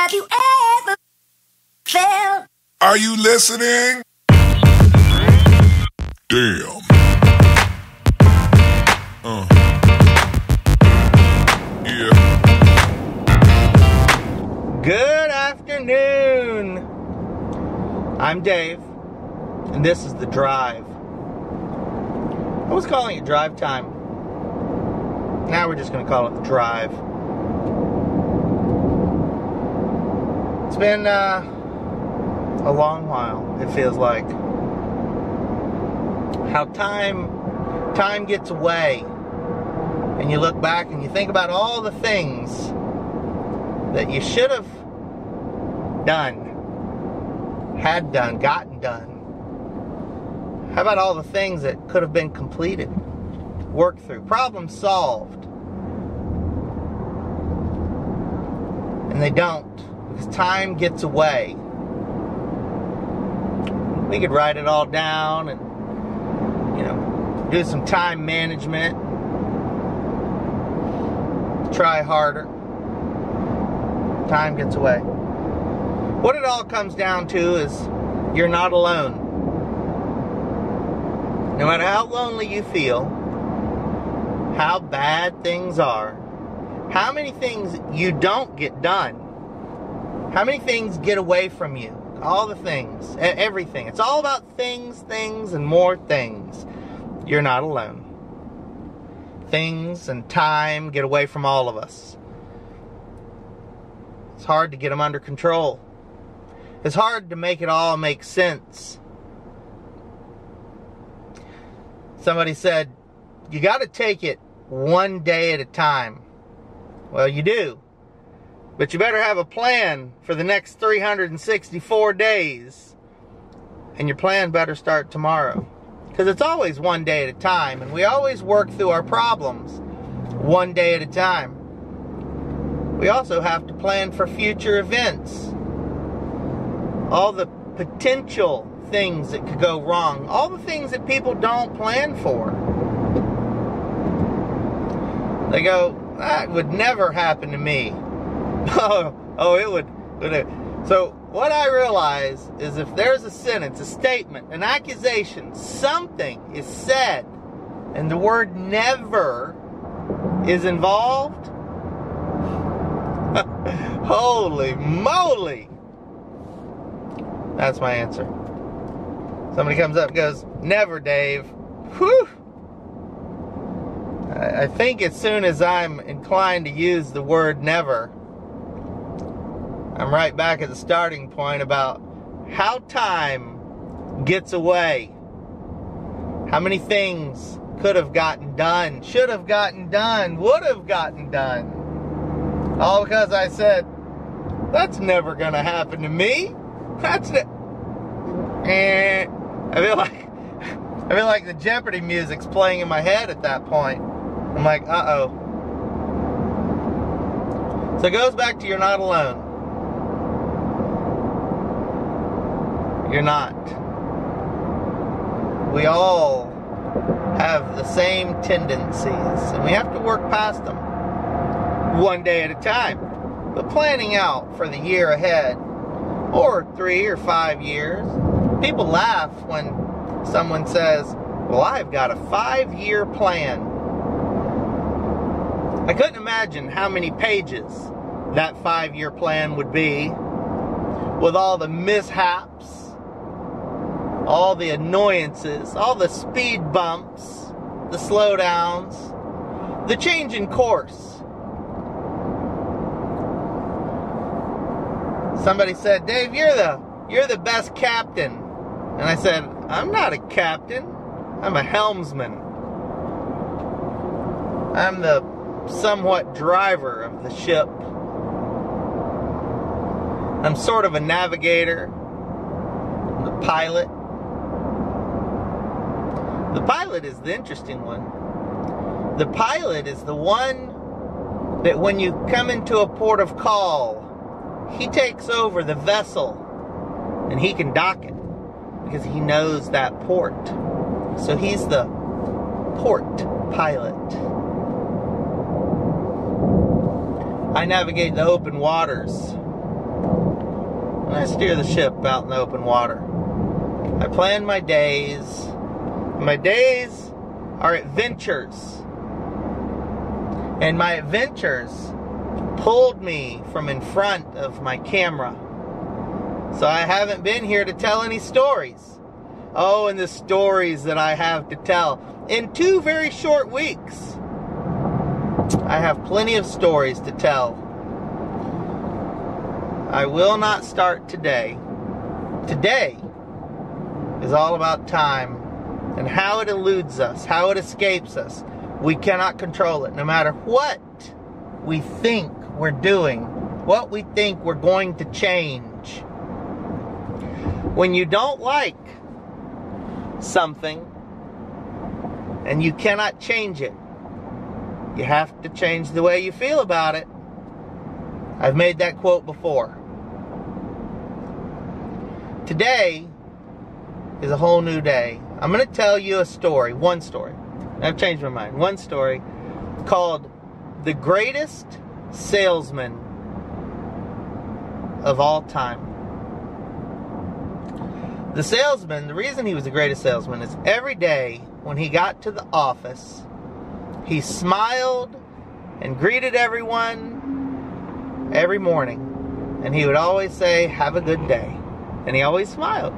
Have you ever felt? Are you listening? Damn. Yeah. Good afternoon. I'm Dave, and this is The Drive. I was calling it Drive Time. Now we're just going to call it The Drive. It's been a long while, it feels like. How time gets away, and you look back and you think about all the things that you should have done, had done, gotten done. How about all the things that could have been completed, worked through, problem solved? And they don't, because time gets away. We could write it all down and, do some time management, try harder. Time gets away. What it all comes down to is you're not alone. No matter how lonely you feel, how bad things are, how many things you don't get done, how many things get away from you, all the things, everything. It's all about things, and more things. You're not alone. Things and time get away from all of us. It's hard to get them under control. It's hard to make it all make sense. Somebody said, you got to take it one day at a time. Well, you do. But you better have a plan for the next 364 days. And your plan better start tomorrow. Because it's always one day at a time. And we always work through our problems one day at a time. We also have to plan for future events. All the potential things that could go wrong. All the things that people don't plan for. They go, that would never happen to me. It would. So what I realize is if there's a sentence, a statement, an accusation, something is said, and the word never is involved, holy moly! That's my answer. Somebody comes up and goes, never, Dave. Whew! I think as soon as I'm inclined to use the word never, I'm right back at the starting point about how time gets away. How many things could have gotten done, should have gotten done, would have gotten done. All because I said, that's never going to happen to me. That's it. And I feel like the Jeopardy music's playing in my head at that point. I'm like, uh-oh. So it goes back to you're not alone. You're not. We all have the same tendencies, and we have to work past them one day at a time. But planning out for the year ahead, or 3 or 5 years, people laugh when someone says, well, I've got a 5-year plan. I couldn't imagine how many pages that 5-year plan would be, with all the mishaps, all the annoyances, all the speed bumps, the slowdowns, the change in course. Somebody said, Dave, you're the best captain. And I said, I'm not a captain. I'm a helmsman. I'm the somewhat driver of the ship. I'm sort of a navigator. The pilot. The pilot is the interesting one. The pilot is the one that when you come into a port of call, he takes over the vessel and he can dock it because he knows that port. So he's the port pilot. I navigate the open waters. when I steer the ship out in the open water. I plan my days. My days are adventures. And my adventures pulled me from in front of my camera. So I haven't been here to tell any stories. Oh, and the stories that I have to tell. In 2 very short weeks, I have plenty of stories to tell. I will not start today. Today is all about time and how it eludes us, how it escapes us. We cannot control it, no matter what we think we're doing, what we think we're going to change. When you don't like something and you cannot change it, you have to change the way you feel about it. I've made that quote before. Today is a whole new day. I'm going to tell you a story, one story. I've changed my mind. One story called The Greatest Salesman of All Time. The salesman, the reason he was the greatest salesman is every day when he got to the office, he smiled and greeted everyone every morning. And he would always say, "Have a good day." And he always smiled.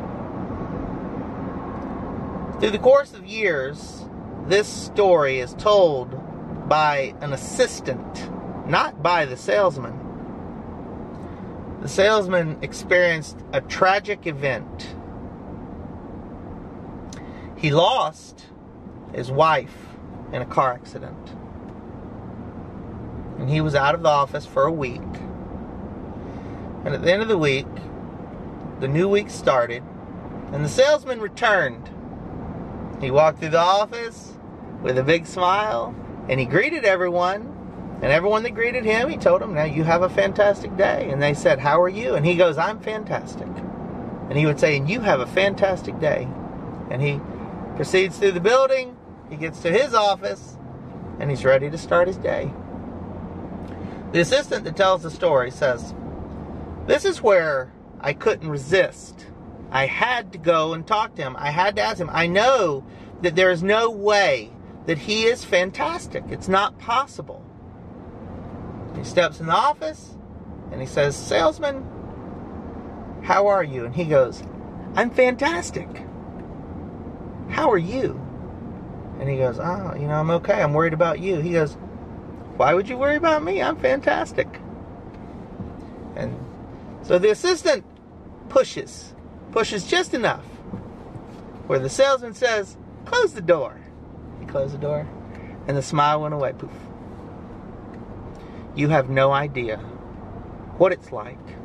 Through the course of years, this story is told by an assistant, not by the salesman. The salesman experienced a tragic event. He lost his wife in a car accident. And he was out of the office for a week. And at the end of the week, the new week started, and the salesman returned. He walked through the office with a big smile, and he greeted everyone. And everyone that greeted him, he told them, "Now you have a fantastic day." And they said, "How are you?" And he goes, "I'm fantastic." And he would say, "And you have a fantastic day." And he proceeds through the building. He gets to his office, and he's ready to start his day. The assistant that tells the story says, "This is where I couldn't resist. I had to go and talk to him. I had to ask him. I know that there is no way that he is fantastic. It's not possible." He steps in the office and he says, "Salesman, how are you?" And he goes, "I'm fantastic. How are you?" And he goes, "Oh, I'm okay. I'm worried about you." He goes, "Why would you worry about me? I'm fantastic." And so the assistant pushes just enough where the salesman says, "Close the door." He closed the door and the smile went away. Poof. You have no idea what it's like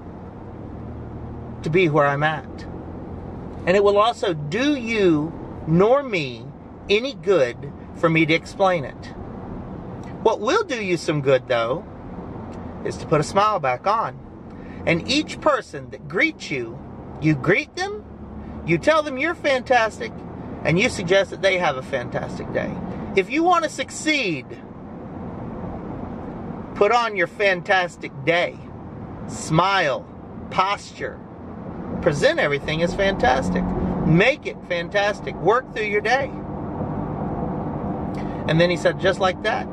to be where I'm at. And it will also do you nor me any good for me to explain it. What will do you some good, though, is to put a smile back on. And each person that greets you, you greet them, you tell them you're fantastic, and you suggest that they have a fantastic day. If you want to succeed, put on your fantastic day. Smile, posture, present everything as fantastic. Make it fantastic. Work through your day. And then he said, just like that,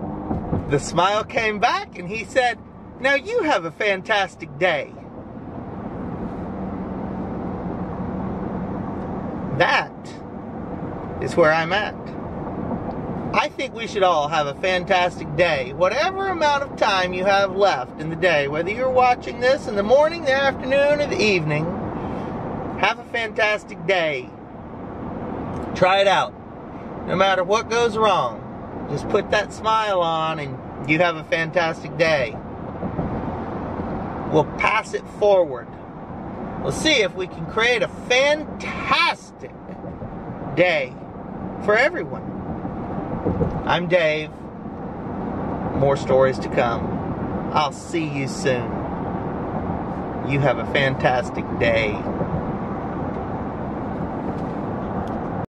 the smile came back and he said, "Now you have a fantastic day." That is where I'm at. I think we should all have a fantastic day. Whatever amount of time you have left in the day, whether you're watching this in the morning, the afternoon, or the evening, have a fantastic day. Try it out. No matter what goes wrong, just put that smile on and you have a fantastic day. We'll pass it forward. We'll see if we can create a fantastic day for everyone. I'm Dave. More stories to come. I'll see you soon. You have a fantastic day.